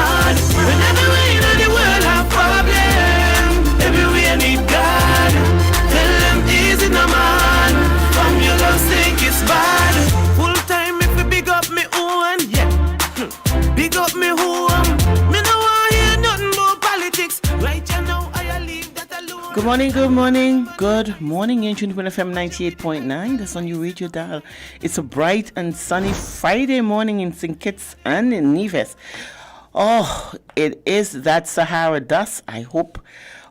mad. When everywhere in the world have problem, everywhere need God. Tell them easy no man. From you don't think it's bad. Full time if you big up me own, yeah. Big up me home. Me no want hear nothing but politics. Right you now I leave that alone. Good morning, good morning, good morning. You're tuned to WINN FM 98.9. That's on your radio dial. It's a bright and sunny Friday morning in St. Kitts and in Nevis. Oh, it is that Sahara dust, I hope.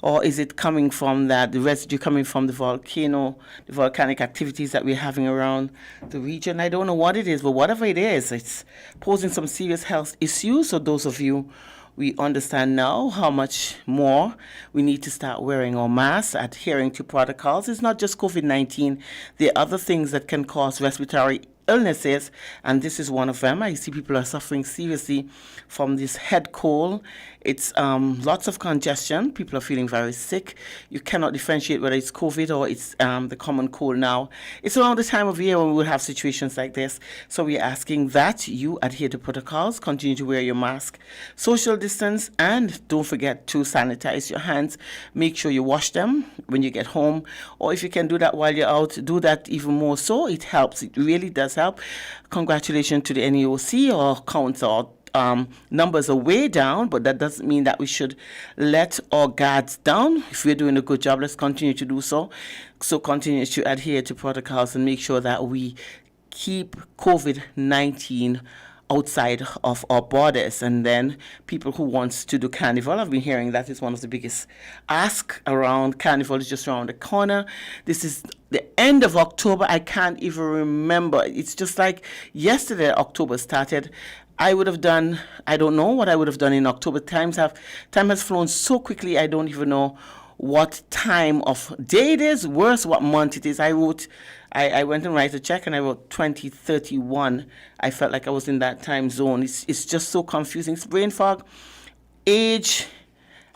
Or is it coming from the residue coming from the volcano, the volcanic activities that we're having around the region? I don't know what it is, but whatever it is, it's posing some serious health issues. So those of you, we understand now how much more we need to start wearing our masks, adhering to protocols. It's not just COVID-19. There are other things that can cause respiratory illnesses, and this is one of them. I see people are suffering seriously from this head cold. It's lots of congestion. People are feeling very sick. You cannot differentiate whether it's COVID or it's the common cold now. It's around the time of year when we will have situations like this. So we're asking that you adhere to protocols, continue to wear your mask, social distance, and don't forget to sanitize your hands. Make sure you wash them when you get home, or if you can do that while you're out, do that even more so. It helps. It really does help. Congratulations to the NEOC or council. Numbers are way down, but that doesn't mean that we should let our guards down. If we're doing a good job, let's continue to do so. So continue to adhere to protocols and make sure that we keep COVID-19 outside of our borders. And then people who want to do carnival, I've been hearing that is one of the biggest ask around. Carnival is just around the corner. This is the end of October. I can't even remember. It's just like yesterday October started. I would have done, I don't know what I would have done in October. Time has flown so quickly, I don't even know what time of day it is, worse, what month it is. I went and write a check and I wrote 2031. I felt like I was in that time zone. It's just so confusing. It's brain fog, age,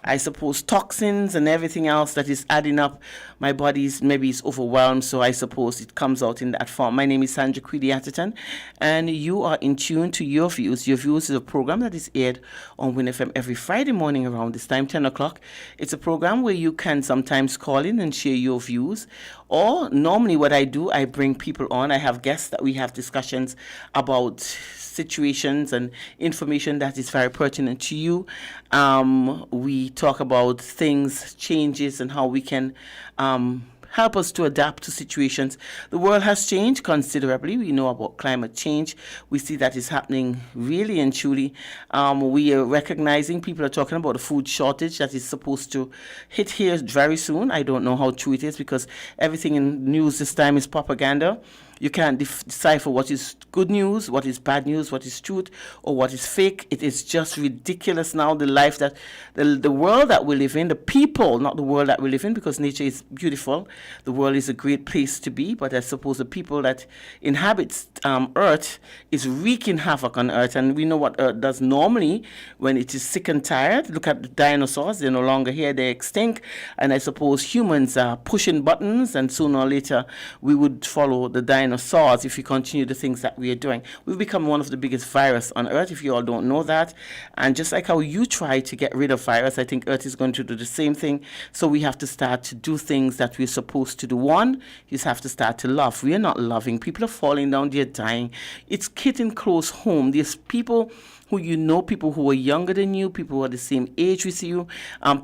I suppose toxins and everything else that is adding up. My body's maybe is overwhelmed, so I suppose it comes out in that form. My name is Sandra Creedy Atherton, and you are in tune to Your Views. Your Views is a program that is aired on WINN FM every Friday morning around this time, 10 o'clock. It's a program where you can sometimes call in and share your views. Or normally what I do, I bring people on. I have guests that we have discussions about situations and information that is very pertinent to you. We talk about things, changes, and how we can help us to adapt to situations. The world has changed considerably. We know about climate change. We see that is happening really and truly. We are recognizing, people are talking about a food shortage that is supposed to hit here very soon. I don't know how true it is because everything in news this time is propaganda. You can't decipher what is good news, what is bad news, what is truth, or what is fake. It is just ridiculous now, the life that, the world that we live in, the people, not the world that we live in, because nature is beautiful. The world is a great place to be, but I suppose the people that inhabit Earth is wreaking havoc on Earth. And we know what Earth does normally when it is sick and tired. Look at the dinosaurs. They're no longer here. They're extinct. And I suppose humans are pushing buttons, and sooner or later we would follow the dinosaurs if we continue the things that we are doing. We've become one of the biggest virus on Earth, if you all don't know that. And just like how you try to get rid of virus, I think Earth is going to do the same thing. So we have to start to do things that we're supposed to do. One, you just have to start to love. We are not loving. People are falling down, they're dying. It's hitting close home. There's people who you know, people who are younger than you, people who are the same age with you,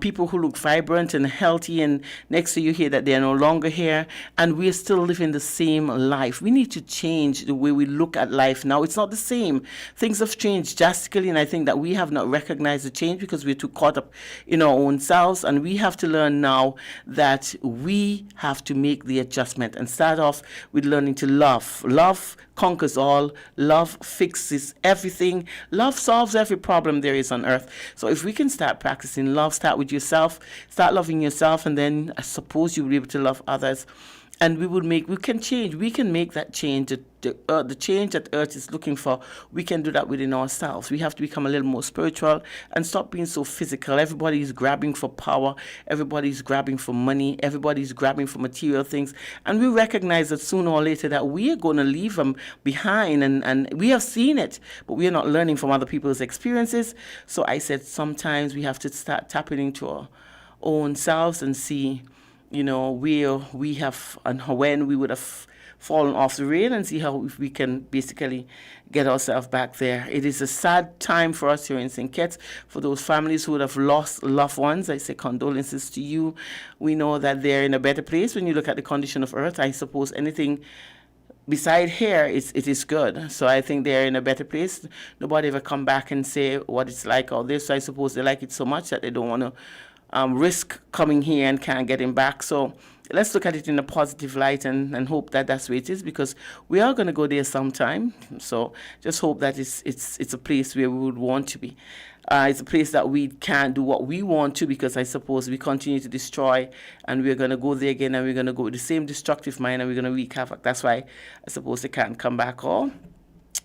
people who look vibrant and healthy, and next to you hear that they are no longer here, and we're still living the same life. We need to change the way we look at life now. It's not the same. Things have changed drastically, and I think that we have not recognized the change because we're too caught up in our own selves, and we have to learn now that we have to make the adjustment and start off with learning to love. Love conquers all. Love fixes everything. Love solves every problem there is on earth. So if we can start practicing love, start with yourself, start loving yourself, and then I suppose you'll be able to love others. and we can change. We can make that change. The change that Earth is looking for, we can do that within ourselves. We have to become a little more spiritual and stop being so physical. Everybody's grabbing for power. Everybody's grabbing for money. Everybody's grabbing for material things. And we recognize that sooner or later that we are going to leave them behind. And we have seen it, but we are not learning from other people's experiences. So I said sometimes we have to start tapping into our own selves and see, where we have and when we would have fallen off the rail, and see how we can basically get ourselves back there. It is a sad time for us here in St. Kitts. For those families who would have lost loved ones, I say condolences to you. We know that they're in a better place when you look at the condition of Earth. I suppose anything beside here, it is good. So I think they're in a better place. Nobody ever come back and say what it's like out there. So I suppose they like it so much that they don't want to risk coming here and can't get him back. So let's look at it in a positive light and hope that that's where it is, because we are going to go there sometime. So just hope that it's a place where we would want to be. It's a place that we can't do what we want to, because I suppose we continue to destroy, and we're going to go there again, and we're going to go with the same destructive mind, and we're going to wreak havoc. That's why I suppose they can't come back, or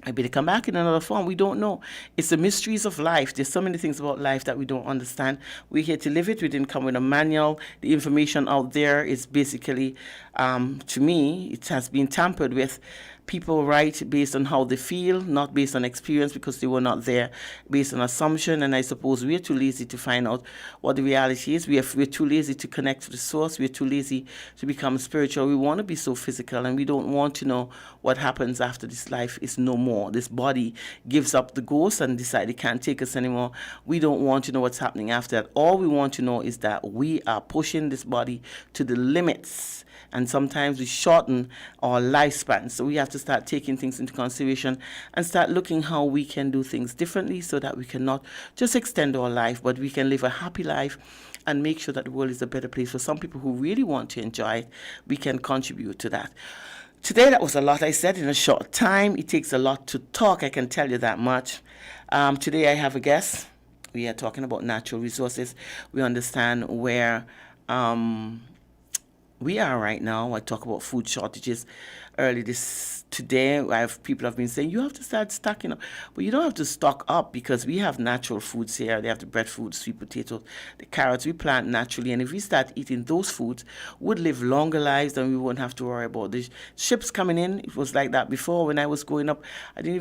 maybe they come back in another form. We don't know. It's the mysteries of life. There's so many things about life that we don't understand. We're here to live it. We didn't come with a manual. The information out there is basically, to me, it has been tampered with. People write based on how they feel, not based on experience, because they were not there, based on assumption. And I suppose we're too lazy to find out what the reality is. We're too lazy to connect to the source. We're too lazy to become spiritual. We want to be so physical, and we don't want to know what happens after this life is no more. This body gives up the ghost and decides it can't take us anymore. We don't want to know what's happening after that. All we want to know is that we are pushing this body to the limits, and sometimes we shorten our lifespan. So we have to start taking things into consideration and start looking how we can do things differently, so that we can not just extend our life, but we can live a happy life and make sure that the world is a better place for some people who really want to enjoy it. We can contribute to that. Today, that was a lot I said in a short time. It takes a lot to talk, I can tell you that much. Today I have a guest. We are talking about natural resources. We understand where we are right now. I talk about food shortages. Today, people have been saying, you have to start stocking up. But you don't have to stock up, because we have natural foods here. They have the breadfruit, sweet potatoes, the carrots. We plant naturally. And if we start eating those foods, we'd live longer lives, and we wouldn't have to worry about the ships coming in. It was like that before when I was growing up. I didn't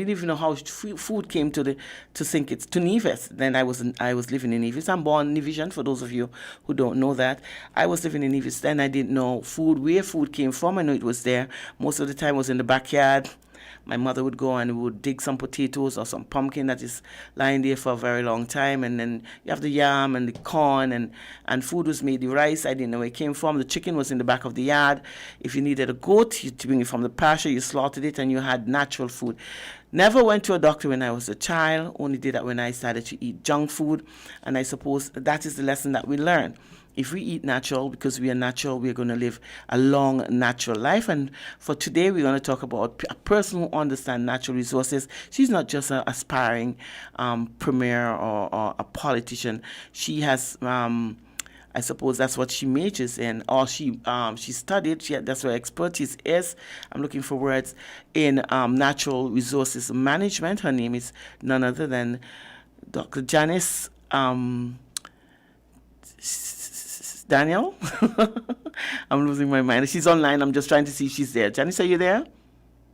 even know how food came to St. Kitts, to Nevis. Then I was living in Nevis. I'm born in Nevision, for those of you who don't know that. I was living in Nevis then. I didn't know where food came from. I know it was there. Most of the time was in the backyard. My mother would go and would dig some potatoes or some pumpkin that is lying there for a very long time, and then you have the yam and the corn, and food was made. The rice, I didn't know where it came from. The chicken was in the back of the yard. If you needed a goat, you bring it from the pasture, you slaughtered it, and you had natural food. Never went to a doctor when I was a child. Only did that when I started to eat junk food, and I suppose that is the lesson that we learn. If we eat natural, because we are natural, we're going to live a long, natural life. And for today, we're going to talk about a person who understands natural resources. She's not just an aspiring premier or a politician. She has, I suppose that's what she majors in, or she studied. That's her expertise is. I'm looking for words in natural resources management. Her name is none other than Dr. Janice Daniel. I'm losing my mind. She's online. I'm just trying to see if she's there. Janice, are you there?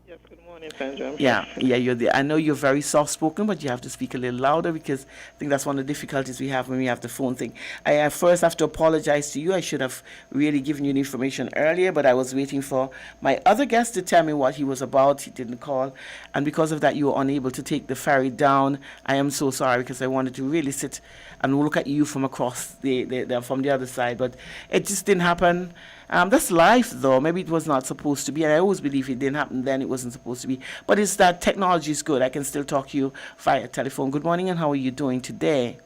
Yes, good morning, Sandra. Yeah, you're there. I know you're very soft-spoken, but you have to speak a little louder, because I think that's one of the difficulties we have when we have the phone thing. I first have to apologize to you. I should have really given you the information earlier, but I was waiting for my other guest to tell me what he was about. He didn't call, and because of that, you were unable to take the ferry down. I am so sorry, because I wanted to really sit and look at you from across from the other side, but it just didn't happen. That's life, though. Maybe it was not supposed to be, and I always believe it didn't happen then, it wasn't supposed to be. But it's that technology is good. I can still talk to you via telephone. Good morning, and how are you doing today?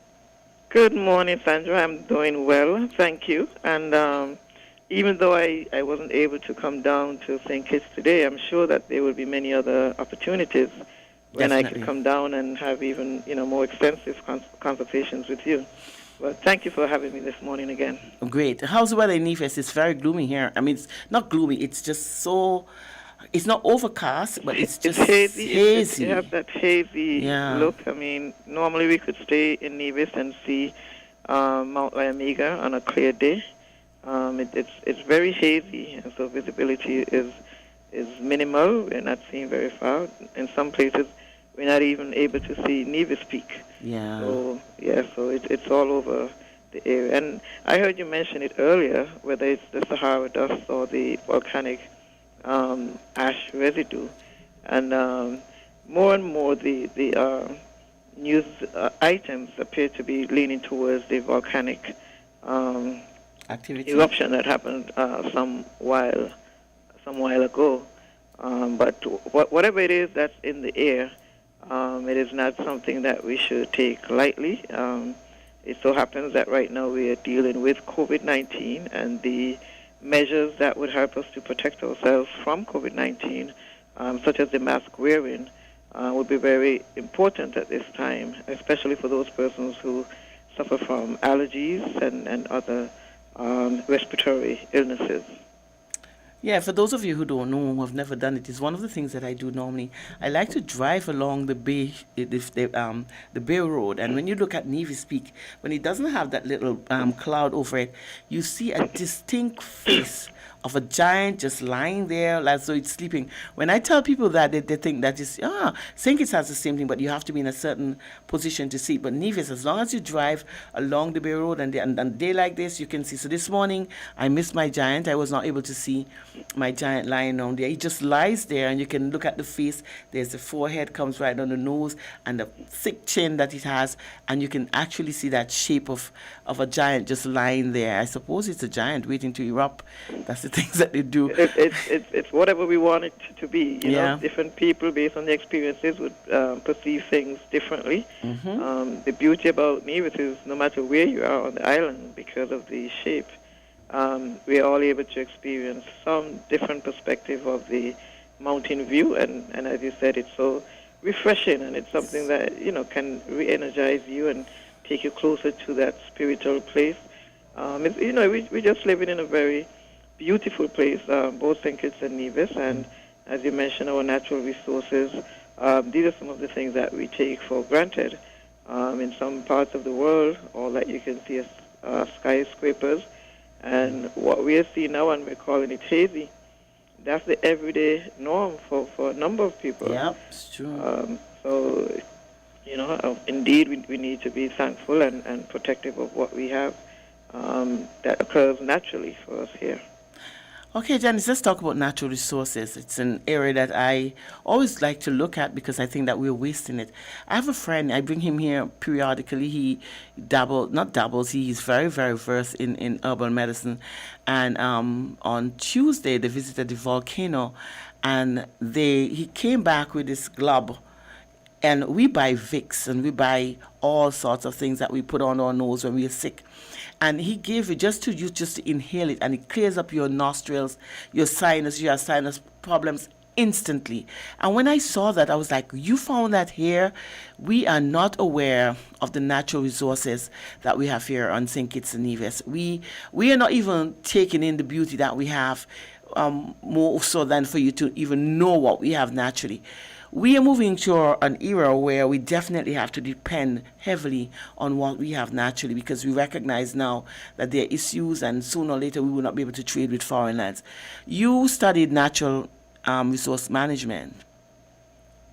Good morning, Sandra. I'm doing well, thank you. And even though I wasn't able to come down to St. Kitts today, I'm sure that there will be many other opportunities when Definitely. I could come down and have even more extensive conversations with you. Well, thank you for having me this morning again. Great. How's the weather in Nevis? It's very gloomy here. I mean, it's not gloomy. It's just so. It's not overcast, but it's It's just hazy. It has hazy. that hazy Yeah. look. I mean, normally we could stay in Nevis and see Mount Lyamiga on a clear day. It's very hazy, and so visibility is minimal. We're not seeing very far. In some places, we're not even able to see Nevis Peak. Yeah. So yeah, so it's all over the area. And I heard you mention it earlier, whether it's the Sahara dust or the volcanic ash residue, and more and more the news items appear to be leaning towards the volcanic Activity. eruption that happened some while ago. But whatever it is that's in the air, it is not something that we should take lightly. It so happens that right now we are dealing with COVID-19, and the measures that would help us to protect ourselves from COVID-19, such as the mask wearing, would be very important at this time, especially for those persons who suffer from allergies and other respiratory illnesses. Yeah, for those of you who don't know, who have never done it, it's one of the things that I do normally. I like to drive along the bay, the Bay Road, and when you look at Nevis Peak, when it doesn't have that little cloud over it, you see a distinct face of a giant just lying there as though it's sleeping. When I tell people that, they think that it's, St. Kitts has the same thing, but you have to be in a certain position to see it. But Nevis, as long as you drive along the Bay Road and a day like this, you can see. So this morning, I missed my giant. I was not able to see my giant lying down there. He just lies there, and you can look at the face. There's the forehead comes right on the nose, and the thick chin that it has, and you can actually see that shape of a giant just lying there. I suppose it's a giant waiting to erupt. That's the things that they do. It's whatever we want it to be. You Yeah. know, different people, based on their experiences, would perceive things differently. The beauty about Nevis is no matter where you are on the island, because of the shape, we are all able to experience some different perspective of the mountain view. And as you said, it's so refreshing, and it's something that, can re-energize you and take you closer to that spiritual place. We're just living in a very beautiful place, both St. Kitts and Nevis, and as you mentioned, our natural resources. These are some of the things that we take for granted. In some parts of the world, all that you can see is skyscrapers, and what we are seeing now, and we're calling it hazy, that's the everyday norm for a number of people. Yep, it's true. So, indeed, we need to be thankful and protective of what we have that occurs naturally for us here. Okay, Janice, let's talk about natural resources. It's an area that I always like to look at because I think that we're wasting it. I have a friend, I bring him here periodically. He he's very, very versed in herbal medicine. And on Tuesday, they visited the volcano, and he came back with this glob. And we buy Vicks, and we buy all sorts of things that we put on our nose when we are sick. And he gave it just to inhale it, and it clears up your nostrils, your sinus problems instantly. And when I saw that, I was like, you found that here? We are not aware of the natural resources that we have here on St. Kitts and Nevis. We are not even taking in the beauty that we have, more so than for you to even know what we have naturally. We are moving to an era where we definitely have to depend heavily on what we have naturally, because we recognize now that there are issues, and sooner or later we will not be able to trade with foreign lands. You studied natural resource management.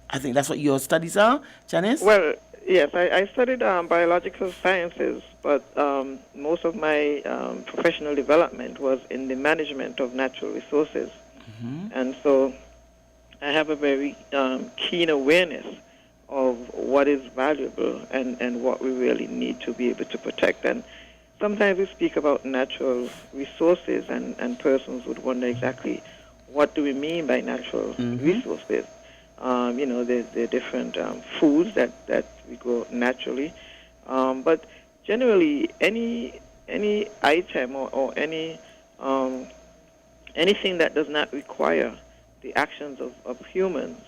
I think that's what your studies are, Janice? Well, yes, I studied biological sciences, but most of my professional development was in the management of natural resources. And so I have a very keen awareness of what is valuable and what we really need to be able to protect. And sometimes we speak about natural resources, and persons would wonder exactly what do we mean by natural resources. The different foods that we grow naturally. But generally, any item or any anything that does not require the actions of humans,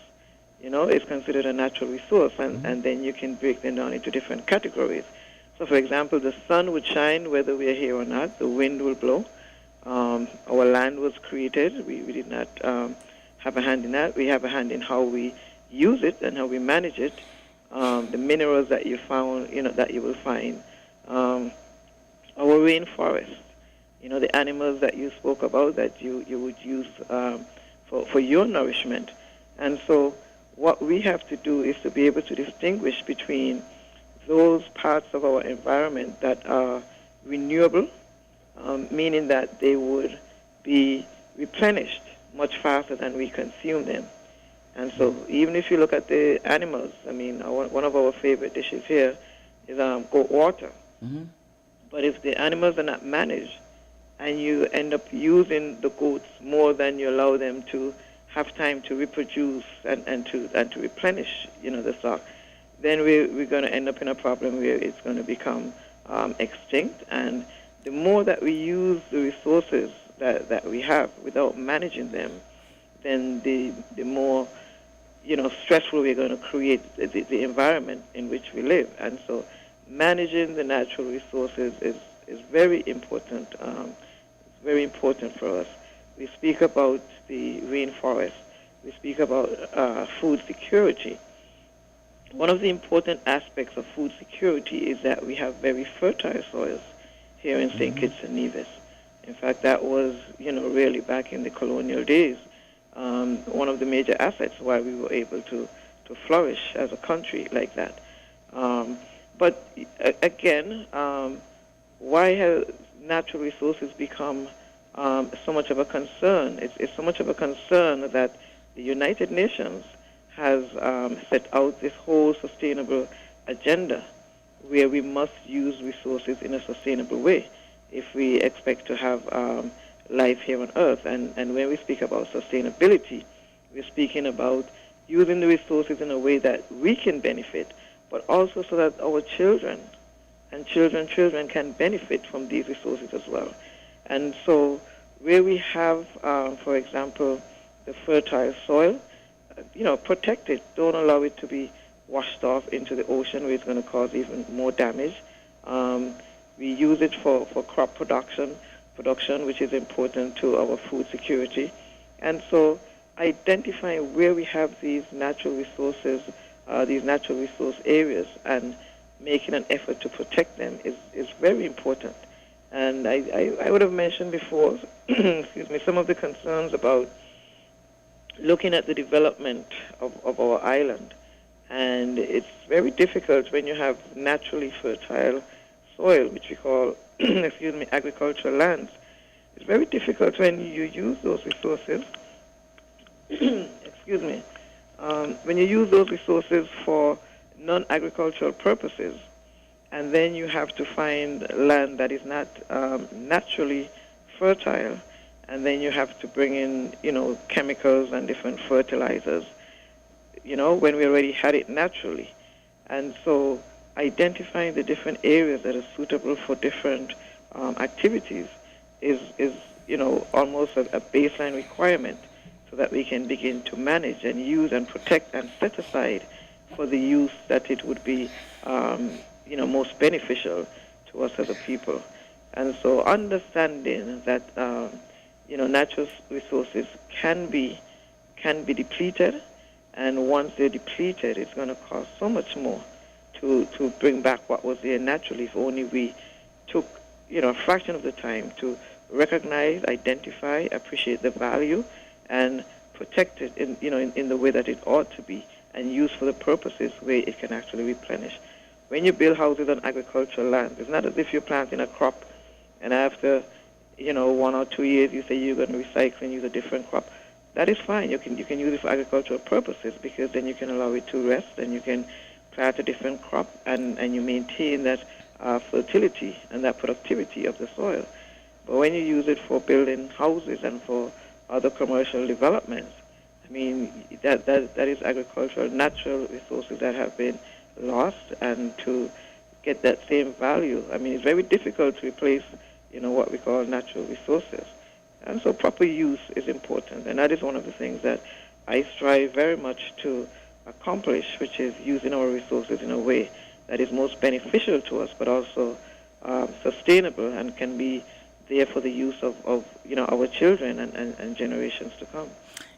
is considered a natural resource, and then you can break them down into different categories. So, for example, the sun would shine whether we are here or not. The wind will blow. Our land was created. We did not have a hand in that. We have a hand in how we use it and how we manage it. The minerals that you found, that you will find. Our rainforest. The animals that you spoke about that you would use for your nourishment. And so what we have to do is to be able to distinguish between those parts of our environment that are renewable, meaning that they would be replenished much faster than we consume them. And so even if you look at the animals, one of our favorite dishes here is goat water. Mm-hmm. But if the animals are not managed and you end up using the goats more than you allow them to have time to reproduce and to replenish, the stock, then we're going to end up in a problem where it's going to become extinct. And the more that we use the resources that we have without managing them, then the more stressful we're going to create the environment in which we live. And so managing the natural resources is very important. It's very important for us. We speak about the rainforest. We speak about food security. One of the important aspects of food security is that we have very fertile soils here in St. Kitts and Nevis. In fact, that was, really back in the colonial days, one of the major assets why we were able to flourish as a country like that. But again, why have natural resources become so much of a concern? It's so much of a concern that the United Nations has set out this whole sustainable agenda where we must use resources in a sustainable way if we expect to have life here on Earth. And when we speak about sustainability, we're speaking about using the resources in a way that we can benefit, but also so that our children and children can benefit from these resources as well. And so where we have, for example, the fertile soil, protect it. Don't allow it to be washed off into the ocean where it's going to cause even more damage. We use it for crop production, which is important to our food security. And so identifying where we have these natural resources, these natural resource areas, and making an effort to protect them is very important. And I would have mentioned before, excuse me, some of the concerns about looking at the development of our island. And it's very difficult when you have naturally fertile soil, which we call, excuse me, agricultural lands. It's very difficult when you use those resources, excuse me, when you use those resources for non-agricultural purposes, and then you have to find land that is not naturally fertile, and then you have to bring in, chemicals and different fertilizers, when we already had it naturally. And so identifying the different areas that are suitable for different activities is almost a baseline requirement so that we can begin to manage and use and protect and set aside for the use that it would be, most beneficial to us as a people. And so understanding that, natural resources can be depleted, and once they're depleted, it's going to cost so much more to bring back what was there naturally if only we took, a fraction of the time to recognize, identify, appreciate the value, and protect it in the way that it ought to be, and use for the purposes where it can actually replenish. When you build houses on agricultural land, it's not as if you're planting a crop and after 1 or 2 years you say you're going to recycle and use a different crop. That is fine. You can use it for agricultural purposes, because then you can allow it to rest and you can plant a different crop and you maintain that fertility and that productivity of the soil. But when you use it for building houses and for other commercial developments, that is agricultural, natural resources that have been lost, and to get that same value, it's very difficult to replace, what we call natural resources. And so proper use is important, and that is one of the things that I strive very much to accomplish, which is using our resources in a way that is most beneficial to us, but also sustainable and can be there for the use of our children and generations to come.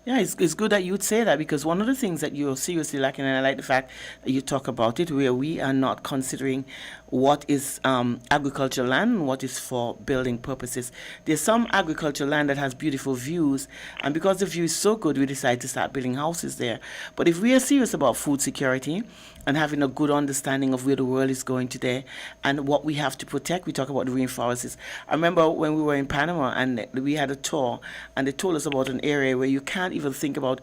Yeah, it's good that you'd say that, because one of the things that you're seriously lacking, and I like the fact that you talk about it, where we are not considering what is agricultural land and what is for building purposes. There's some agricultural land that has beautiful views, and because the view is so good, we decide to start building houses there. But if we are serious about food security and having a good understanding of where the world is going today and what we have to protect, we talk about the rainforests. I remember when we were in Panama and we had a tour, and they told us about an area where you can't even think about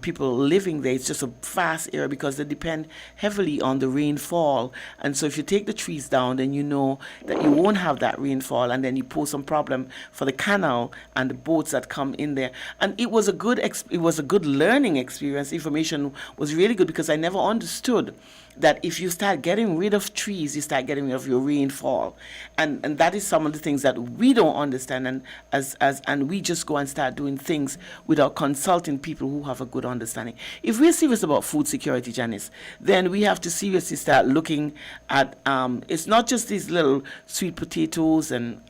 people living there. It's just a vast area because they depend heavily on the rainfall. And so if you take the trees down, then you know that you won't have that rainfall, and then you pose some problem for the canal and the boats that come in there. And it was a good learning experience. Information was really good because I never understood that if you start getting rid of trees, you start getting rid of your rainfall, and that is some of the things that we don't understand, and we just go and start doing things without consulting people who have a good understanding. If we're serious about food security, Janice, then we have to seriously start looking at it's not just these little sweet potatoes and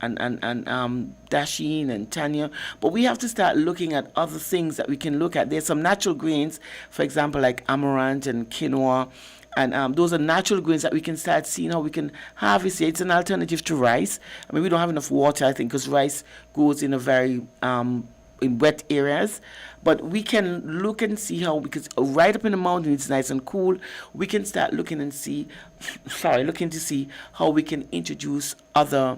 dasheen and tanya, but we have to start looking at other things that we can look at. There's some natural grains, for example, like amaranth and quinoa. And those are natural grains that we can start seeing how we can harvest it. It's an alternative to rice. I mean, we don't have enough water, I think, because rice grows in a very in wet areas. But we can look and see how, because right up in the mountain, it's nice and cool. We can start looking and see, looking to see how we can introduce other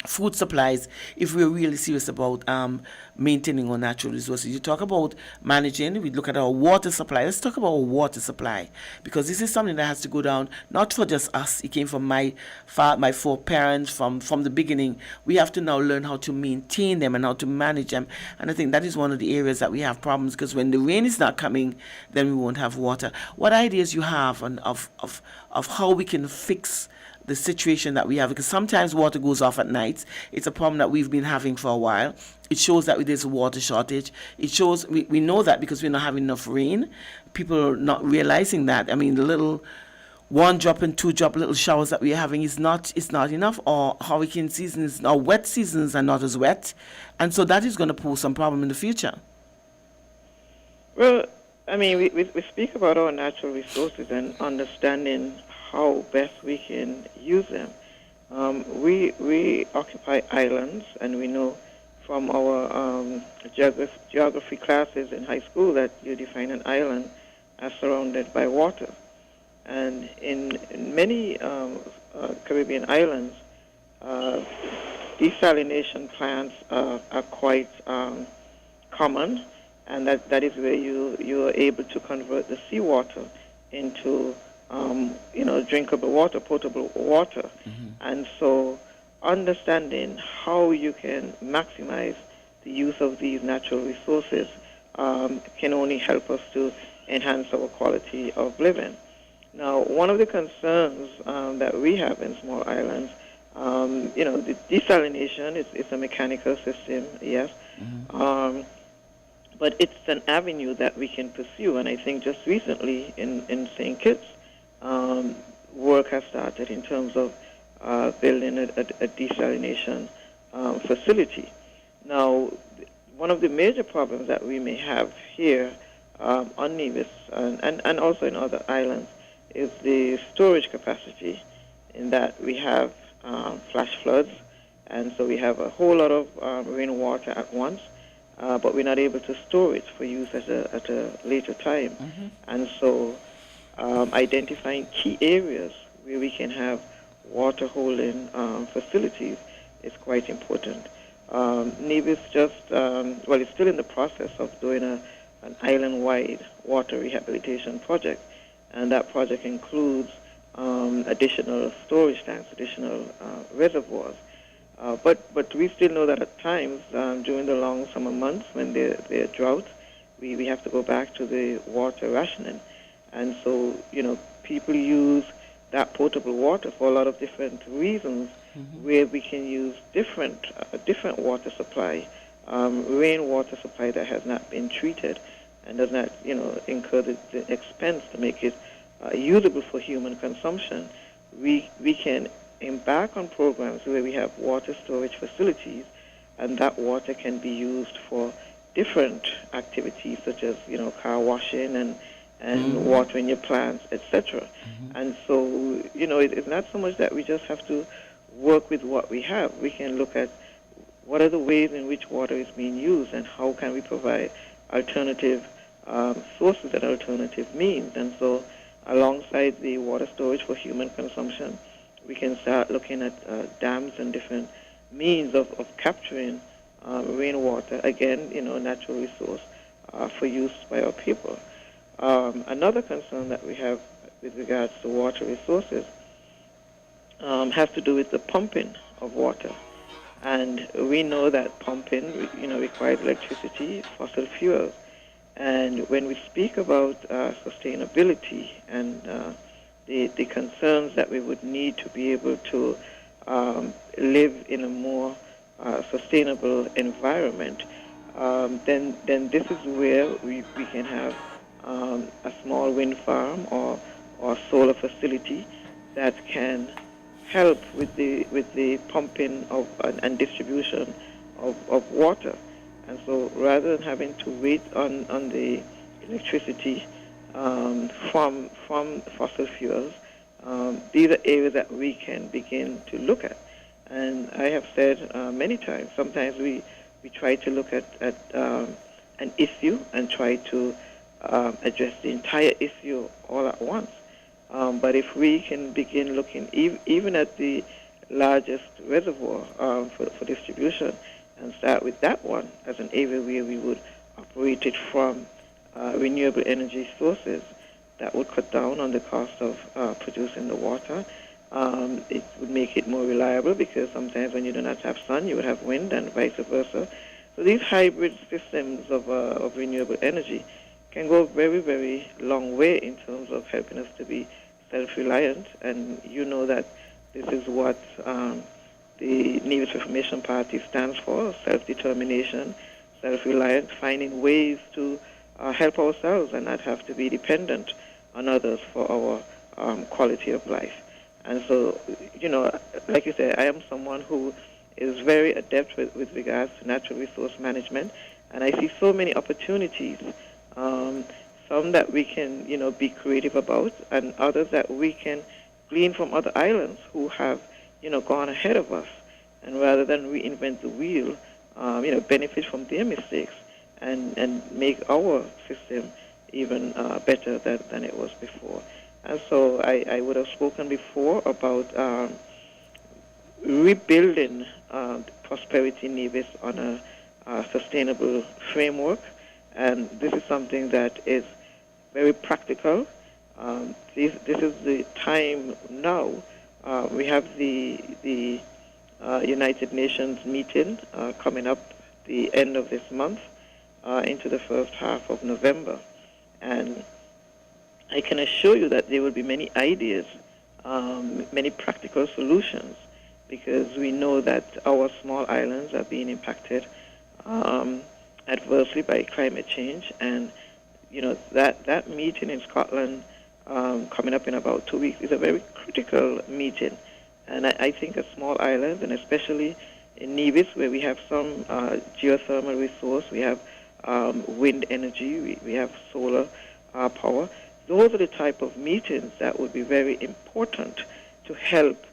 food supplies if we're really serious about maintaining our natural resources. You talk about managing, we look at our water supply. Let's talk about our water supply, because this is something that has to go down not for just us. It came from my foreparents from the beginning. We have to now learn how to maintain them and how to manage them, and I think that is one of the areas that we have problems, because when the rain is not coming, then we won't have water. What ideas you have of how we can fix the situation that we have? Because sometimes water goes off at night. It's a problem that we've been having for a while. It shows that there's a water shortage. It shows we know that because we're not having enough rain. People are not realizing that. I mean, the little 1 drop and 2 drop little showers that we're having is not enough. Or hurricane seasons or wet seasons are not as wet, and so that is going to pose some problem in the future. Well, I mean, we speak about our natural resources and understanding how best we can use them. We occupy islands, and we know from our geography classes in high school that you define an island as surrounded by water. And in many Caribbean islands, desalination plants are quite common, and that is where you are able to convert the seawater into drinkable water, potable water. Mm-hmm. And so understanding how you can maximize the use of these natural resources can only help us to enhance our quality of living. Now, one of the concerns that we have in small islands, the desalination is a mechanical system, yes, mm-hmm. But it's an avenue that we can pursue, and I think just recently in St. Kitts, work has started in terms of building a desalination facility. Now, one of the major problems that we may have here on Nevis and also in other islands is the storage capacity, in that we have flash floods, and so we have a whole lot of rainwater at once, but we're not able to store it for use at a later time. Mm-hmm. And so identifying key areas where we can have water holding facilities is quite important. Nevis it's still in the process of doing an island-wide water rehabilitation project, and that project includes additional storage tanks, additional reservoirs. But we still know that at times during the long summer months when there are droughts, we have to go back to the water rationing. And so, people use that potable water for a lot of different reasons, mm-hmm. where we can use different water supply, rainwater supply that has not been treated and does not, incur the expense to make it usable for human consumption, we can embark on programs where we have water storage facilities, and that water can be used for different activities such as car washing and watering your plants, etc. And so it's not so much that we just have to work with what we have. We can look at what are the ways in which water is being used and how can we provide alternative sources and alternative means. And so alongside the water storage for human consumption, we can start looking at dams and different means of capturing rainwater, again, natural resource for use by our people. Another concern that we have with regards to water resources has to do with the pumping of water. And we know that pumping, requires electricity, fossil fuels. And when we speak about sustainability and the concerns that we would need to be able to live in a more sustainable environment, then this is where we can have a small wind farm or solar facility that can help with the pumping of and distribution of water. And so rather than having to wait on the electricity from fossil fuels, these are areas that we can begin to look at. And I have said many times, sometimes we try to look at an issue and try to address the entire issue all at once. But if we can begin looking even at the largest reservoir for distribution and start with that one as an area where we would operate it from renewable energy sources, that would cut down on the cost of producing the water. It would make it more reliable because sometimes when you do not have sun, you would have wind and vice versa. So these hybrid systems of renewable energy can go a very, very long way in terms of helping us to be self-reliant. And you know that this is what the Nevis Reformation Party stands for: self-determination, self-reliance, finding ways to help ourselves and not have to be dependent on others for our quality of life. And so, like you said, I am someone who is very adept with regards to natural resource management, and I see so many opportunities, some that we can, be creative about, and others that we can glean from other islands who have, gone ahead of us. And rather than reinvent the wheel, benefit from their mistakes and make our system even better than it was before. And so I would have spoken before about rebuilding prosperity Nevis on a sustainable framework. And this is something that is very practical. This is the time now. We have the United Nations meeting coming up the end of this month into the first half of November. And I can assure you that there will be many ideas, many practical solutions, because we know that our small islands are being impacted adversely by climate change. And, that meeting in Scotland coming up in about 2 weeks is a very critical meeting. And I think a small island, and especially in Nevis, where we have some geothermal resource, we have wind energy, we have solar power. Those are the type of meetings that would be very important to help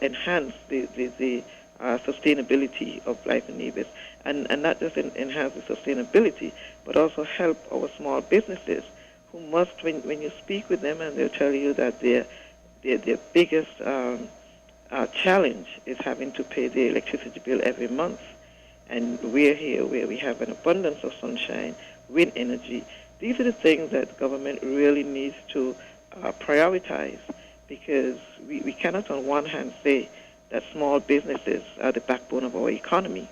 enhance the sustainability of life in Nevis. And not just enhance the sustainability, but also help our small businesses who must, when you speak with them, and they'll tell you that their biggest challenge is having to pay their electricity bill every month. And we're here where we have an abundance of sunshine, wind energy. These are the things that government really needs to prioritize, because we cannot on one hand say that small businesses are the backbone of our economy,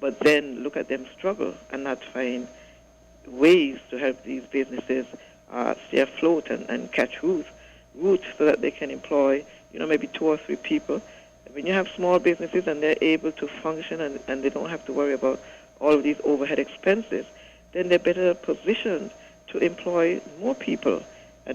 but then look at them struggle and not find ways to help these businesses stay afloat and catch root so that they can employ, maybe 2 or 3 people. When you have small businesses and they're able to function and they don't have to worry about all of these overhead expenses, then they're better positioned to employ more people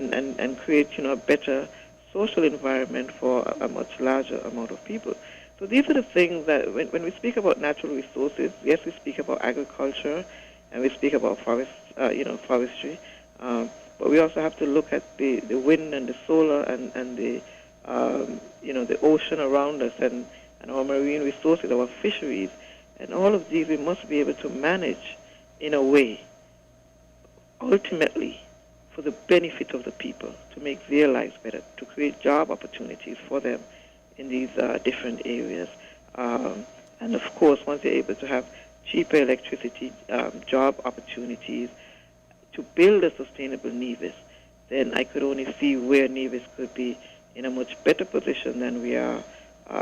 and create, a better social environment for a much larger amount of people. So these are the things that when we speak about natural resources, yes, we speak about agriculture and we speak about forestry, but we also have to look at the wind and the solar and the the ocean around us and our marine resources, our fisheries, and all of these we must be able to manage in a way, ultimately, for the benefit of the people, to make their lives better, to create job opportunities for them in these different areas. And of course, once they're able to have cheaper electricity, job opportunities, to build a sustainable Nevis, then I could only see where Nevis could be in a much better position than we are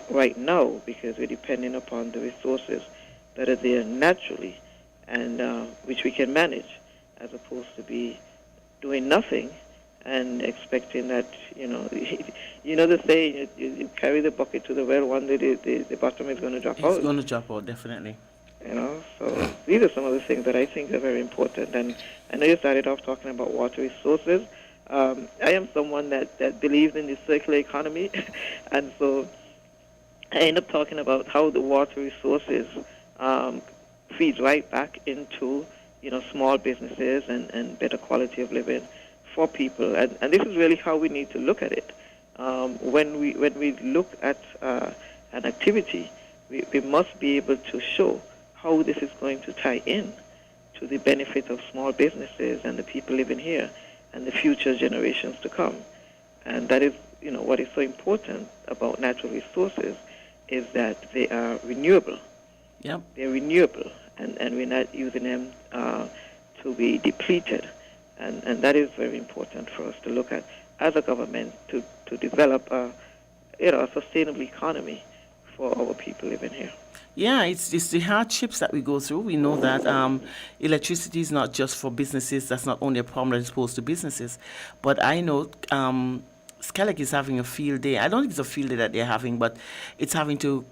right now, because we're depending upon the resources that are there naturally and which we can manage, as opposed to be doing nothing and expecting that, the saying, you carry the bucket to the well, one day the bottom is going to drop out. It's going to drop out, definitely. So these are some of the things that I think are very important. And I know you started off talking about water resources. I am someone that believes in the circular economy, and so I end up talking about how the water resources feeds right back into small businesses and better quality of living for people. And this is really how we need to look at it. When we look at an activity, we must be able to show how this is going to tie in to the benefit of small businesses and the people living here and the future generations to come. And that is, what is so important about natural resources is that they are renewable. Yep. They're renewable, and we're not using them to be depleted. And that is very important for us to look at as a government to develop a sustainable economy for our people living here. Yeah, it's the hardships that we go through. We know that electricity is not just for businesses. That's not only a problem that is posed to businesses. But I know Skellig is having a field day. I don't think it's a field day that they're having, but it's having to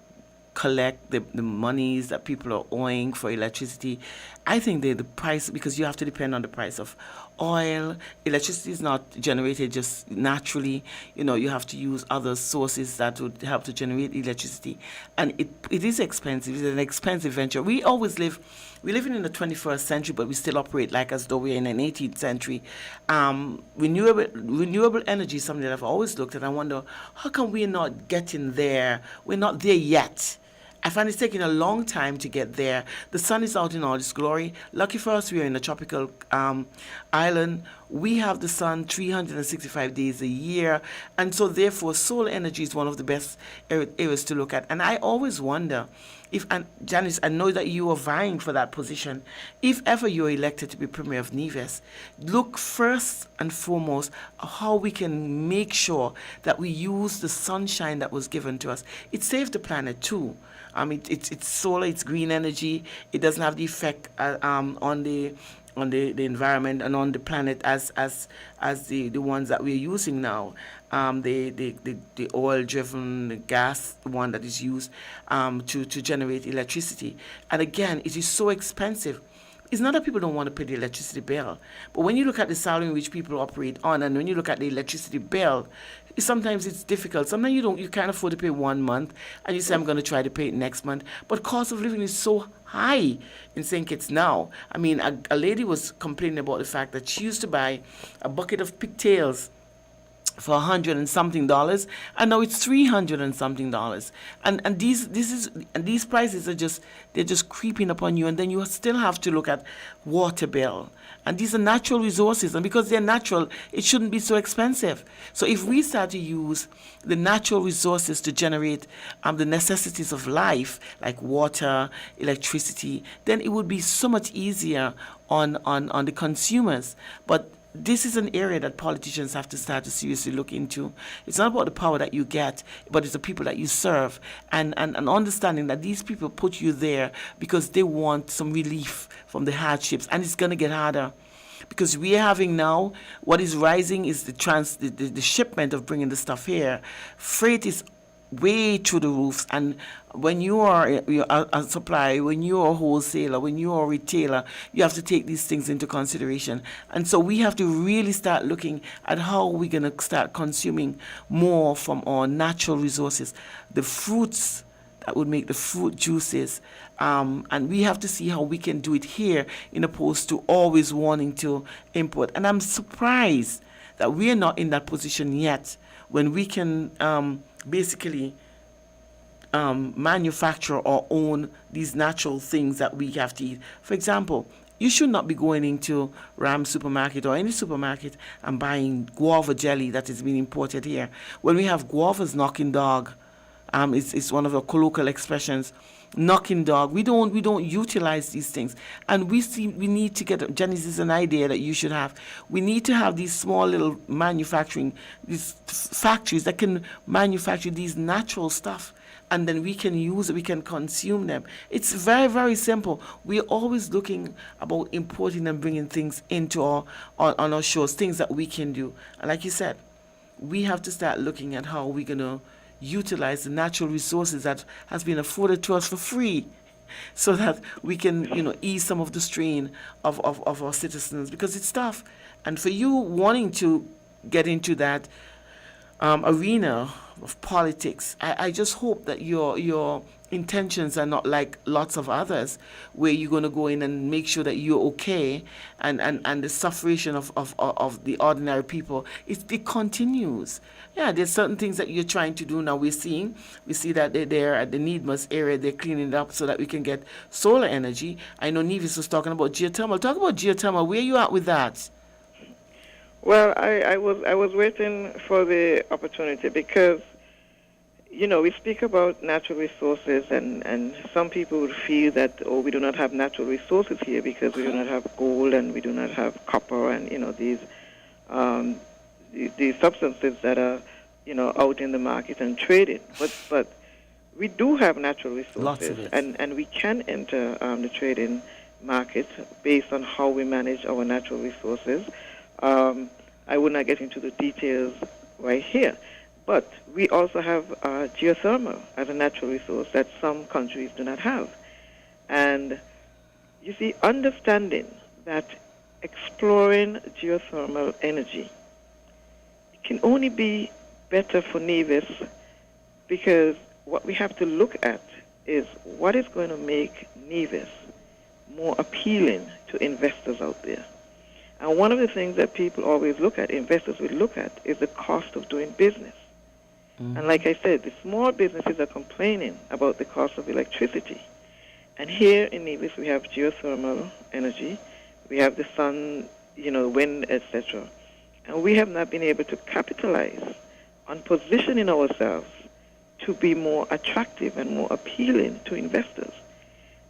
collect the monies that people are owing for electricity. I think the price, because you have to depend on the price of oil. Electricity is not generated just naturally. You have to use other sources that would help to generate electricity. And it is expensive. It's an expensive venture. We live in the 21st century, but we still operate like as though we're in an 18th century. Renewable energy is something that I've always looked at. I wonder, how come we're not getting there? We're not there yet. I find it's taking a long time to get there. The sun is out in all its glory. Lucky for us, we are in a tropical island. We have the sun 365 days a year. And so therefore, solar energy is one of the best areas to look at. And I always wonder if, and Janice, I know that you are vying for that position. If ever you're elected to be Premier of Nevis, look first and foremost how we can make sure that we use the sunshine that was given to us. It saved the planet too. It's solar, it's green energy. It doesn't have the effect on the environment and on the planet as the ones that we're using now. The oil-driven, the gas one that is used to generate electricity. And again, it is so expensive. It's not that people don't want to pay the electricity bill, but when you look at the salary in which people operate on, and when you look at the electricity bill, sometimes it's difficult. Sometimes you can't afford to pay 1 month, and you say, I'm going to try to pay it next month. But cost of living is so high in St. Kitts now. A lady was complaining about the fact that she used to buy a bucket of pigtails for $100 and something, and now it's $300 and something. And these prices are just creeping upon you, and then you still have to look at water bill. And these are natural resources, and because they're natural, it shouldn't be so expensive. So if we start to use the natural resources to generate the necessities of life, like water, electricity, then it would be so much easier on the consumers. But this is an area that politicians have to start to seriously look into. It's not about the power that you get, but it's the people that you serve, and understanding that these people put you there because they want some relief from the hardships, and it's going to get harder. Because we are having now, what is rising is the shipment of bringing the stuff here. Freight is way through the roofs. And when you're a supplier, when you're a wholesaler, when you're a retailer, you have to take these things into consideration. And so we have to really start looking at how we're going to start consuming more from our natural resources, the fruits that would make the fruit juices. And we have to see how we can do it here in opposed to always wanting to import. And I'm surprised that we are not in that position yet when we can basically manufacture or own these natural things that we have to eat. For example, you should not be going into Ram supermarket or any supermarket and buying guava jelly that is being imported here. When we have guavas knocking dog, it's one of the colloquial expressions, knocking dog. We don't utilize these things, and we need to get. Janice, is an idea that you should have. We need to have these small little manufacturing, these factories that can manufacture these natural stuff, and then we can use it, we can consume them. It's very, very simple. We're always looking about importing and bringing things into on our shores, things that we can do. And like you said, we have to start looking at how we're going to utilize the natural resources that has been afforded to us for free so that we can, ease some of the strain of our citizens, because it's tough. And for you wanting to get into that arena of politics, I just hope that your intentions are not like lots of others, where you're going to go in and make sure that you're okay, and the suffering of the ordinary people, it continues. Yeah, there's certain things that you're trying to do now. We see that they're at the Needmust area, they're cleaning it up so that we can get solar energy. I know Nevis was talking about geothermal. Talk about geothermal. Where are you at with that? Well, I was waiting for the opportunity because, we speak about natural resources, and some people would feel that, we do not have natural resources here because we do not have gold and we do not have copper and, these substances that are, out in the market and traded. But we do have natural resources. Lots of it. And we can enter the trading market based on how we manage our natural resources. I would not get into the details right here. But we also have geothermal as a natural resource that some countries do not have. And you see, understanding that exploring geothermal energy can only be better for Nevis, because what we have to look at is what is going to make Nevis more appealing to investors out there. And one of the things that people always look at, investors will look at, is the cost of doing business. And like I said, the small businesses are complaining about the cost of electricity. And here in Nevis, we have geothermal energy, we have the sun, wind, etc. And we have not been able to capitalize on positioning ourselves to be more attractive and more appealing to investors.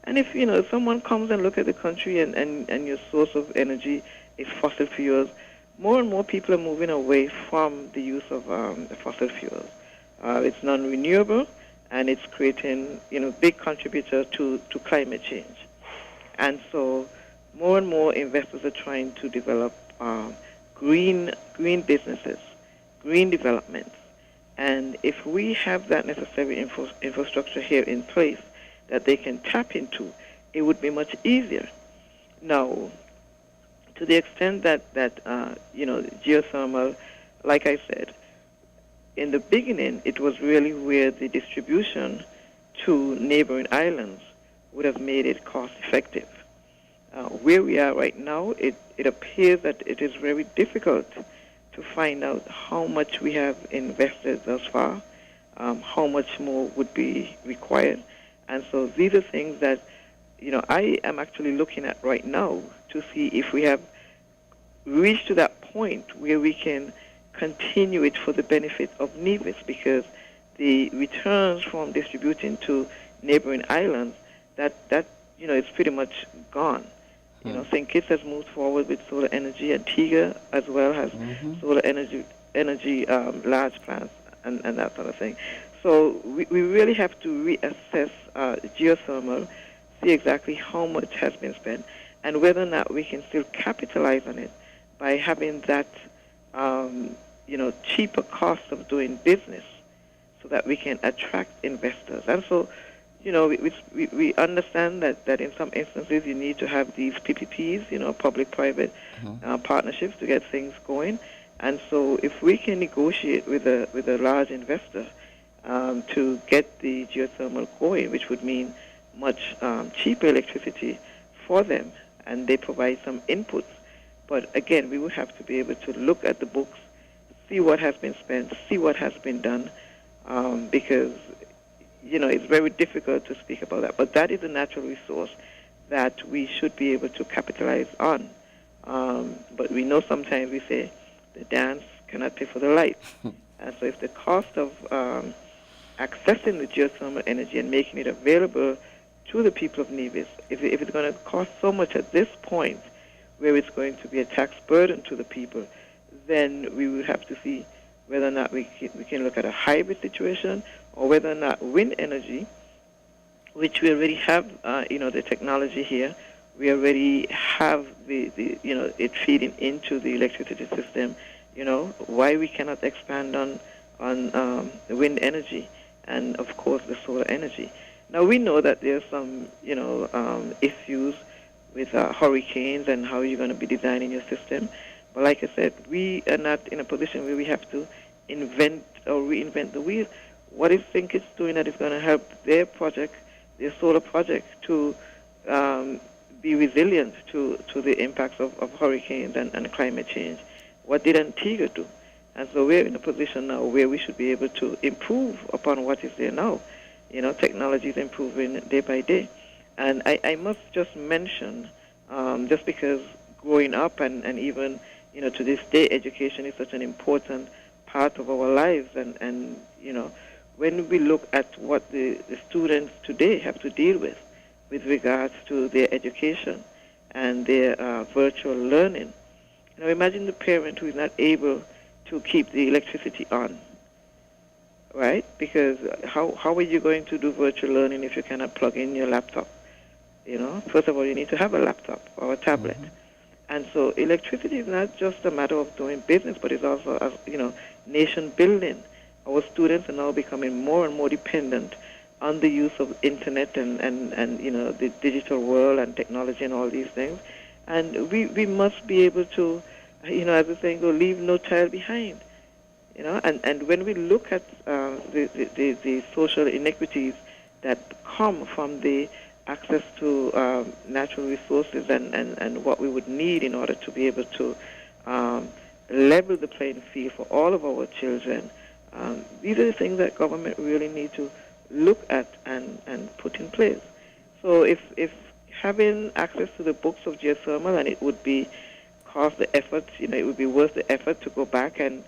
And if, someone comes and look at the country and your source of energy is fossil fuels, more and more people are moving away from the use of fossil fuels. It's non-renewable, and it's creating, big contributor to climate change. And so more and more investors are trying to develop green businesses, green developments. And if we have that necessary infrastructure here in place that they can tap into, it would be much easier. Now, to the extent that geothermal, like I said, in the beginning, it was really where the distribution to neighboring islands would have made it cost-effective. Where we are right now, it appears that it is very difficult to find out how much we have invested thus far, how much more would be required. And so these are things that, I am actually looking at right now to see if we have reached to that point where we can continue it for the benefit of Nevis, because the returns from distributing to neighboring islands, that is pretty much gone. St. Kitts has moved forward with solar energy. Antigua as well has solar energy large plants and that sort of thing. So we really have to reassess geothermal, see exactly how much has been spent, and whether or not we can still capitalize on it by having that cheaper cost of doing business, so that we can attract investors. And so, we understand that in some instances you need to have these PPPs, public-private partnerships to get things going. And so if we can negotiate with a large investor to get the geothermal going, which would mean much cheaper electricity for them, and they provide some inputs. But again, we would have to be able to look at the books, see what has been spent, see what has been done, because it's very difficult to speak about that. But that is a natural resource that we should be able to capitalize on. But we know sometimes we say the dance cannot pay for the lights. And so if the cost of accessing the geothermal energy and making it available to the people of Nevis, if it's going to cost so much at this point, where it's going to be a tax burden to the people, then we will have to see whether or not we can look at a hybrid situation, or whether or not wind energy, which we already have, the technology here, we already have it feeding into the electricity system. Why we cannot expand on the wind energy and, of course, the solar energy. Now, we know that there's some, issues with hurricanes and how you're going to be designing your system. But like I said, we are not in a position where we have to invent or reinvent the wheel. What is Thinkits doing that is going to help their project, their solar project, to be resilient to the impacts of hurricanes and climate change? What did Antigua do? And so we're in a position now where we should be able to improve upon what is there now. Technology is improving day by day. And I must just mention, just because growing up and even, to this day, education is such an important part of our lives. And when we look at what the students today have to deal with regards to their education and their virtual learning, imagine the parent who is not able to keep the electricity on, right? Because how are you going to do virtual learning if you cannot plug in your laptop? First of all, you need to have a laptop or a tablet. And so electricity is not just a matter of doing business, but it's also, nation building. Our students are now becoming more and more dependent on the use of internet and the digital world and technology and all these things. And we must be able to, as the saying goes, leave no child behind. And when we look at the social inequities that come from the access to natural resources and what we would need in order to be able to level the playing field for all of our children, these are the things that government really need to look at and put in place. So if having access to the books of geothermal, and it would be cost the effort, it would be worth the effort to go back and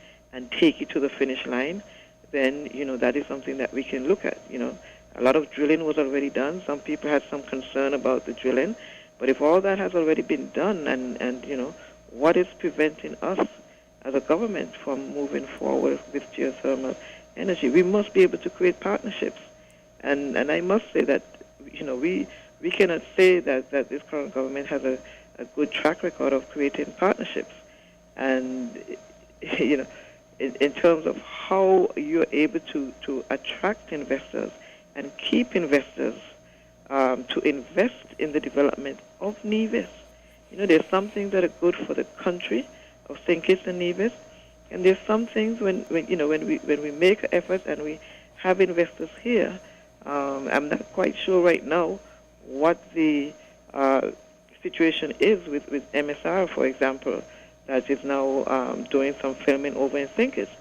take it to the finish line, then, that is something that we can look at. A lot of drilling was already done. Some people had some concern about the drilling. But if all that has already been done, and what is preventing us as a government from moving forward with geothermal energy? We must be able to create partnerships. And I must say that, we cannot say that this current government has a good track record of creating partnerships. And, in terms of how you're able to attract investors and keep investors to invest in the development of Nevis. There's some things that are good for the country of St. Kitts and Nevis, and there's some things when we make efforts and we have investors here. I'm not quite sure right now what the situation is with MSR, for example, that is now doing some filming over in St. Kitts.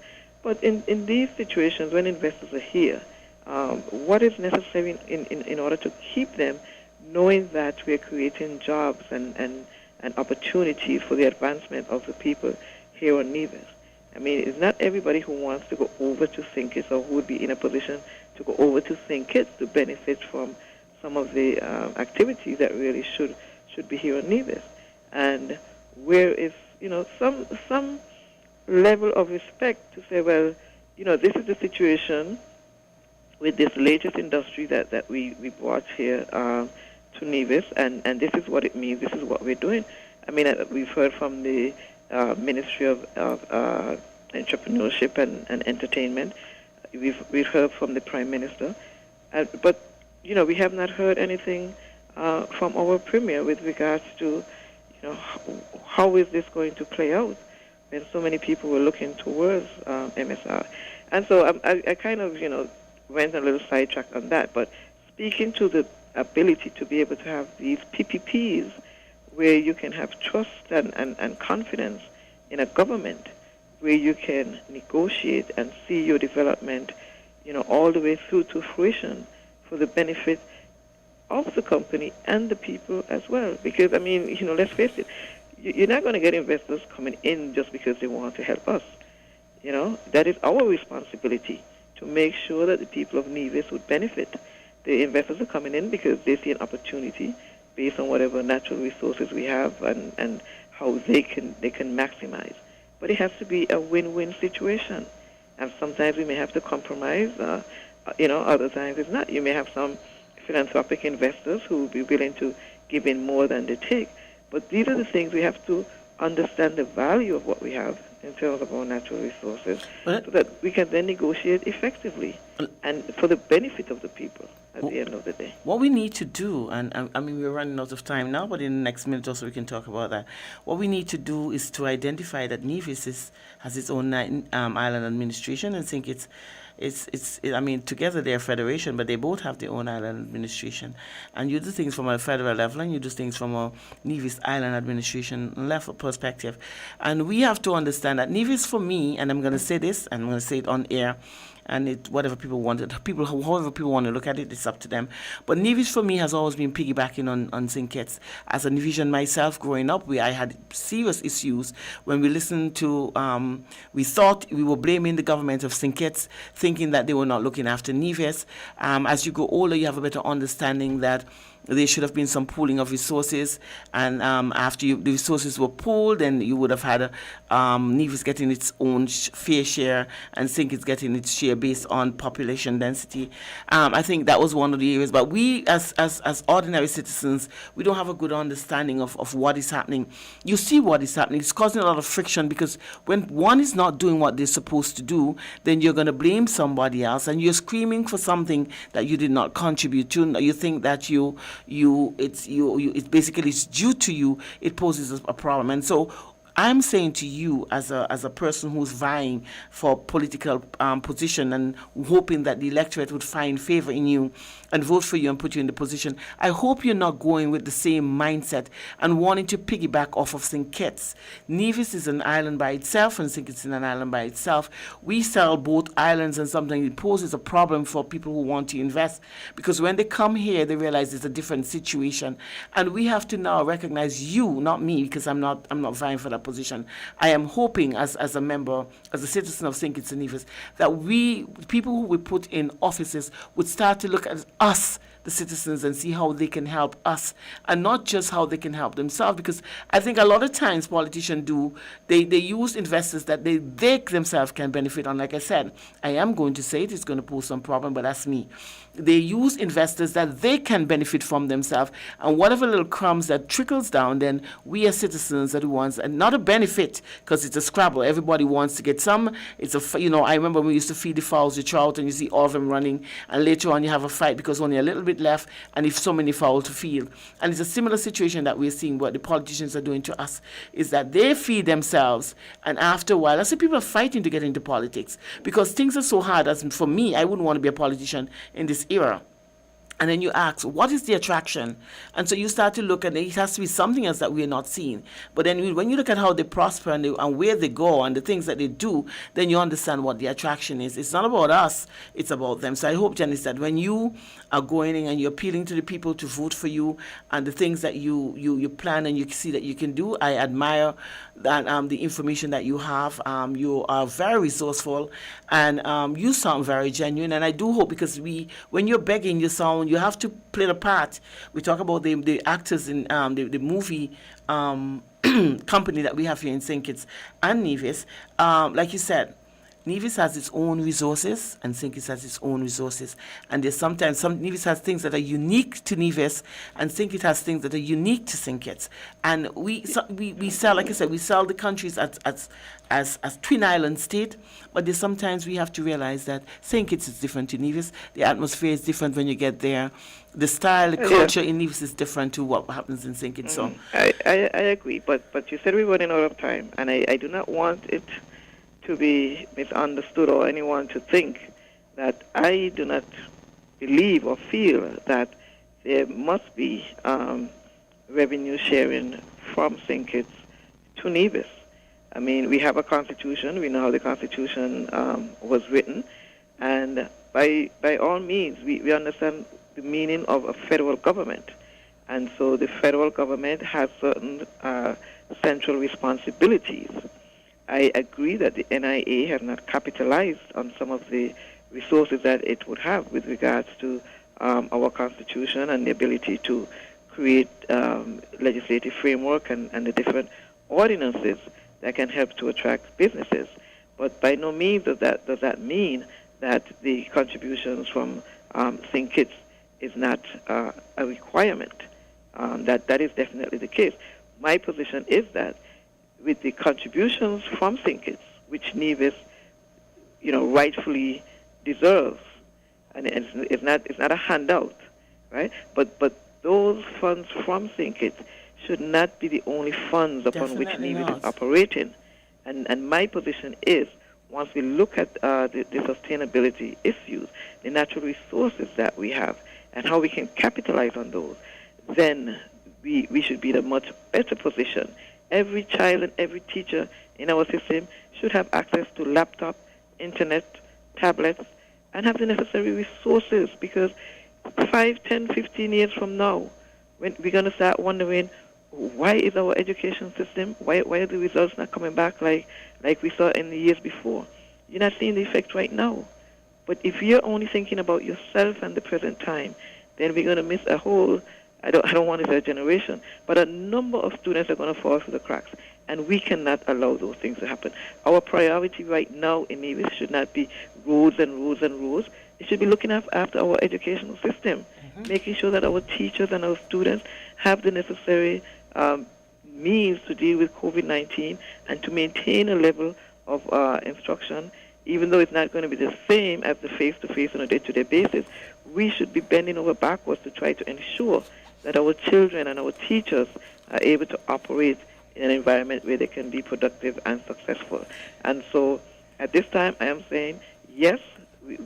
But in these situations, when investors are here, what is necessary in order to keep them, knowing that we are creating jobs and opportunities for the advancement of the people here on Nevis? I mean, it's not everybody who wants to go over to St. Kitts or who would be in a position to go over to St. Kitts to benefit from some of the activities that really should be here on Nevis. And where is, some level of respect to say, well, this is the situation with this latest industry that we brought here to Nevis, and this is what it means, this is what we're doing. I mean, we've heard from the Ministry of Entrepreneurship and Entertainment, we've heard from the Prime Minister, but we have not heard anything from our Premier with regards to how is this going to play out when so many people were looking towards MSR. And so I kind of went a little sidetracked on that, but speaking to the ability to be able to have these PPPs where you can have trust and confidence in a government, where you can negotiate and see your development, all the way through to fruition for the benefit of the company and the people as well. Because, let's face it, you're not going to get investors coming in just because they want to help us. That is our responsibility to make sure that the people of Nevis would benefit. The investors are coming in because they see an opportunity based on whatever natural resources we have and how they can maximize. But it has to be a win-win situation. And sometimes we may have to compromise. Other times it's not. You may have some philanthropic investors who will be willing to give in more than they take. But these are the things we have to understand the value of what we have in terms of our natural resources, so that we can then negotiate effectively and for the benefit of the people at the end of the day. What we need to do, and we're running out of time now, but in the next minute or so we can talk about that. What we need to do is to identify that Nevis has its own island administration, and think it's together they're a federation, but they both have their own island administration. And you do things from a federal level, and you do things from a Nevis Island administration level perspective. And we have to understand that Nevis, for me, and I'm going to say this, and I'm going to say it on air, and however people want to look at it, it's up to them. But Nevis for me has always been piggybacking on St. Kitts. As a Nevisian myself growing up, I had serious issues when we listened to, we thought we were blaming the government of St. Kitts, thinking that they were not looking after Nevis. As you go older, you have a better understanding that there should have been some pooling of resources, and after the resources were pooled, then you would have had Nevis getting its own fair share, and St. Kitts getting its share based on population density. I think that was one of the areas. But we, as ordinary citizens, we don't have a good understanding of what is happening. You see what is happening. It's causing a lot of friction, because when one is not doing what they're supposed to do, then you're going to blame somebody else, and you're screaming for something that you did not contribute to. You think that it's basically it's due to you. It poses a problem. And so I'm saying to you, as a person who's vying for political position and hoping that the electorate would find favor in you and vote for you and put you in the position, I hope you're not going with the same mindset and wanting to piggyback off of St. Kitts. Nevis is an island by itself, and St. Kitts is an island by itself. We sell both islands, and sometimes it poses a problem for people who want to invest, because when they come here, they realize it's a different situation. And we have to now recognize you, not me, because I'm not vying for that position. I am hoping, as a member, as a citizen of St. Kitts and Nevis, that people who we put in offices, would start to look at us, the citizens, and see how they can help us, and not just how they can help themselves. Because I think a lot of times politicians they use investors that they themselves can benefit on. Like I said, I am going to say it's going to pose some problem, but that's me. They use investors that they can benefit from themselves, and whatever little crumbs that trickles down, then we as citizens are the ones, and not a benefit, because it's a scrabble. Everybody wants to get some. I remember when we used to feed the fowls the trout, and you see all of them running, and later on you have a fight because only a little bit left, and if so many fowl to feed. And it's a similar situation that we're seeing. What the politicians are doing to us is that they feed themselves, and after a while, I see people are fighting to get into politics, because things are so hard. As for me, I wouldn't want to be a politician in this era. And then you ask, what is the attraction? And so you start to look, and it has to be something else that we are not seeing. But then when you look at how they prosper and where they go and the things that they do, then you understand what the attraction is. It's not about us, it's about them. So I hope, Janice, that when you are going in and you're appealing to the people to vote for you, and the things that you plan and you see that you can do, I admire that the information that you have. You are very resourceful, and you sound very genuine. And I do hope, because when you're begging, you have to play the part. We talk about the actors in the movie company that we have here in St. Kitts and Nevis. Like you said, Nevis has its own resources and St. Kitts has its own resources. And there's sometimes Nevis has things that are unique to Nevis and St. Kitts has things that are unique to St. Kitts. And we sell, like I said, we sell the countries as twin island state, but there's sometimes we have to realize that St. Kitts is different to Nevis. The atmosphere is different when you get there. The style, the culture in Nevis is different to what happens in St. Kitts. So I agree, but you said we're running out of time, and I do not want it to be misunderstood or anyone to think that I do not believe or feel that there must be revenue sharing from St. Kitts to Nevis. I mean, we have a constitution. We know how the constitution was written, and by all means, we understand the meaning of a federal government, and so the federal government has certain central responsibilities. I agree that the NIA has not capitalized on some of the resources that it would have with regards to our constitution and the ability to create legislative framework and the different ordinances that can help to attract businesses. But by no means does that mean that the contributions from St. Kitts is not a requirement. That is definitely the case. My position is that with the contributions from St. Kitts, which Nevis, rightfully deserves, and it's not a handout, right? But those funds from St. Kitts should not be the only funds upon which Nevis is operating. And my position is, once we look at the sustainability issues, the natural resources that we have, and how we can capitalize on those, then we should be in a much better position. Every child and every teacher in our system should have access to laptop, internet, tablets, and have the necessary resources, because 5, 10, 15 years from now, when we're going to start wondering, why is our education system, why are the results not coming back like we saw in the years before? You're not seeing the effect right now. But if you're only thinking about yourself and the present time, then we're going to miss a whole, I don't want to say a generation, but a number of students are going to fall through the cracks. And we cannot allow those things to happen. Our priority right now in Nevis should not be roads and roads and roads. It should be looking after our educational system, making sure that our teachers and our students have the necessary means to deal with COVID-19 and to maintain a level of instruction, even though it's not going to be the same as the face-to-face on a day-to-day basis. We should be bending over backwards to try to ensure that our children and our teachers are able to operate in an environment where they can be productive and successful. And so at this time, I am saying, yes,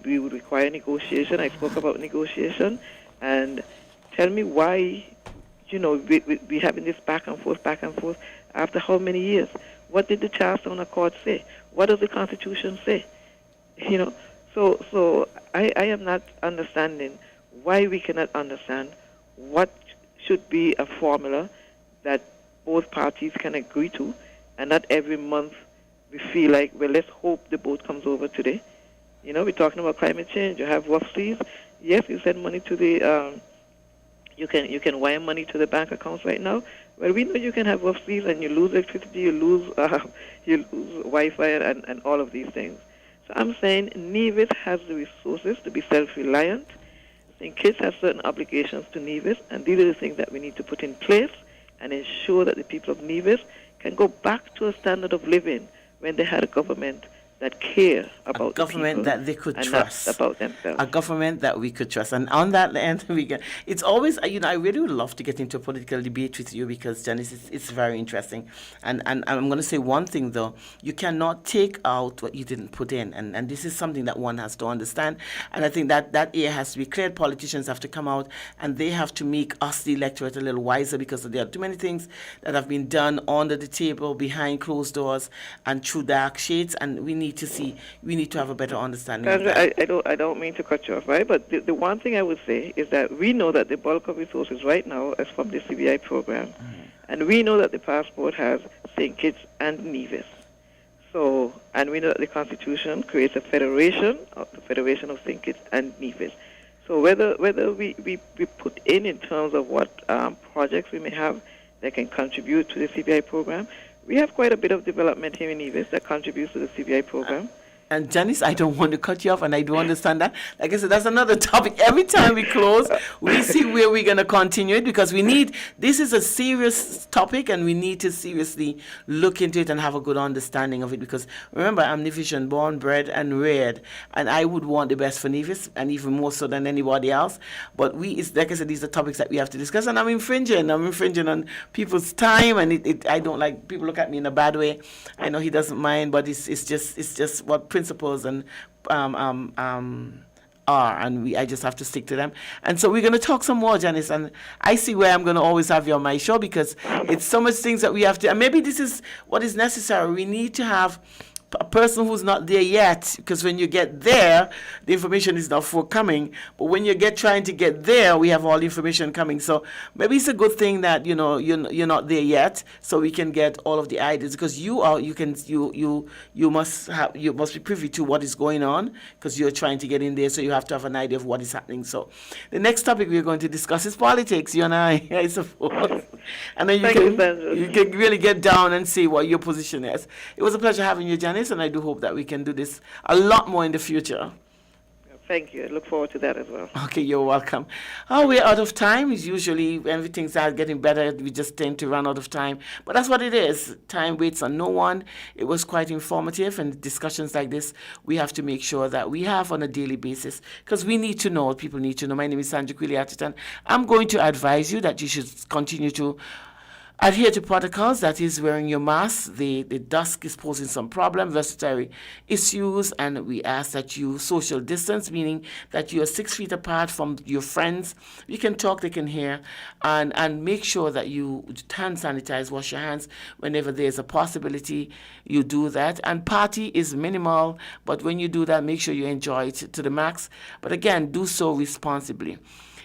we would require negotiation. I spoke about negotiation. And tell me why, we having this back and forth, after how many years? What did the Charlestown Accord say? What does the Constitution say? So I am not understanding why we cannot understand what should be a formula that both parties can agree to, and not every month we feel like, well, let's hope the boat comes over today. We're talking about climate change. You have rough seas. Yes, you send money to the, you can wire money to the bank accounts right now. Well, we know you can have rough seas and you lose electricity, you lose Wi-Fi and all of these things. So I'm saying Nevis has the resources to be self-reliant. St. Kitts has certain obligations to Nevis, and these are the things that we need to put in place and ensure that the people of Nevis can go back to a standard of living when they had a government that care about a government that they could trust, about themselves. A government that we could trust. And on that end, it's always, I really would love to get into a political debate with you, because, Janice, it's very interesting. And I'm going to say one thing, though. You cannot take out what you didn't put in. And this is something that one has to understand. And I think that air has to be cleared. Politicians have to come out, and they have to make us, the electorate, a little wiser, because there are too many things that have been done under the table, behind closed doors, and through dark shades. And we need to have a better understanding of that. I don't mean to cut you off, right? But the one thing I would say is that we know that the bulk of resources right now is from the CBI program, and we know that the passport has St. Kitts and Nevis. So, and we know that the Constitution creates a federation, the Federation of St. Kitts and Nevis. So whether we put in terms of what projects we may have that can contribute to the CBI program, we have quite a bit of development here in Nevis that contributes to the CBI program. And Janice, I don't want to cut you off, and I do understand that. Like I said, that's another topic. Every time we close, we see where we're going to continue it, because this is a serious topic, and we need to seriously look into it and have a good understanding of it. Because remember, I'm Nevision, born, bred, and reared, and I would want the best for Nevis, and even more so than anybody else. But it's like I said, these are topics that we have to discuss, and I'm infringing on people's time, and I don't like people look at me in a bad way. I know he doesn't mind, but it's just what principles and are, and I just have to stick to them. And so we're going to talk some more, Janice, and I see where I'm going to always have you on my show, because it's so much things that we have to, and maybe this is what is necessary. We need to have a person who's not there yet, because when you get there, the information is not forthcoming. But when you trying to get there, we have all the information coming. So maybe it's a good thing that you're not there yet, so we can get all of the ideas, because you must be privy to what is going on, because you're trying to get in there, so you have to have an idea of what is happening. So the next topic we're going to discuss is politics, you and I suppose. And then you can really get down and see what your position is. It was a pleasure having you, Janice, and I do hope that we can do this a lot more in the future. Thank you. I look forward to that as well. Okay, you're welcome. We're out of time. It's usually when things are getting better, we just tend to run out of time. But that's what it is. Time waits on no one. It was quite informative, and discussions like this, we have to make sure that we have on a daily basis, because we need to know, people need to know. My name is Sandra Quilliatitan. I'm going to advise you that you should continue to adhere to protocols, that is wearing your mask. The dusk is posing some problem, respiratory issues, and we ask that you social distance, meaning that you are 6 feet apart from your friends. You can talk, they can hear, and make sure that you hand sanitize, wash your hands whenever there's a possibility. You do that, and party is minimal, but when you do that, make sure you enjoy it to the max. But again, do so responsibly.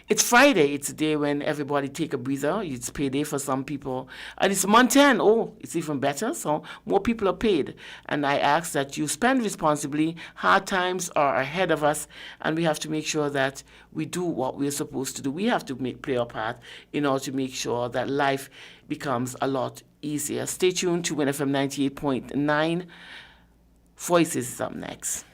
It's Friday. It's a day when everybody take a breather. It's payday for some people. And it's month end. Oh, it's even better. So more people are paid. And I ask that you spend responsibly. Hard times are ahead of us, and we have to make sure that we do what we're supposed to do. We have to play our part in order to make sure that life becomes a lot easier. Stay tuned to WINNFM 98.9. Voices is up next.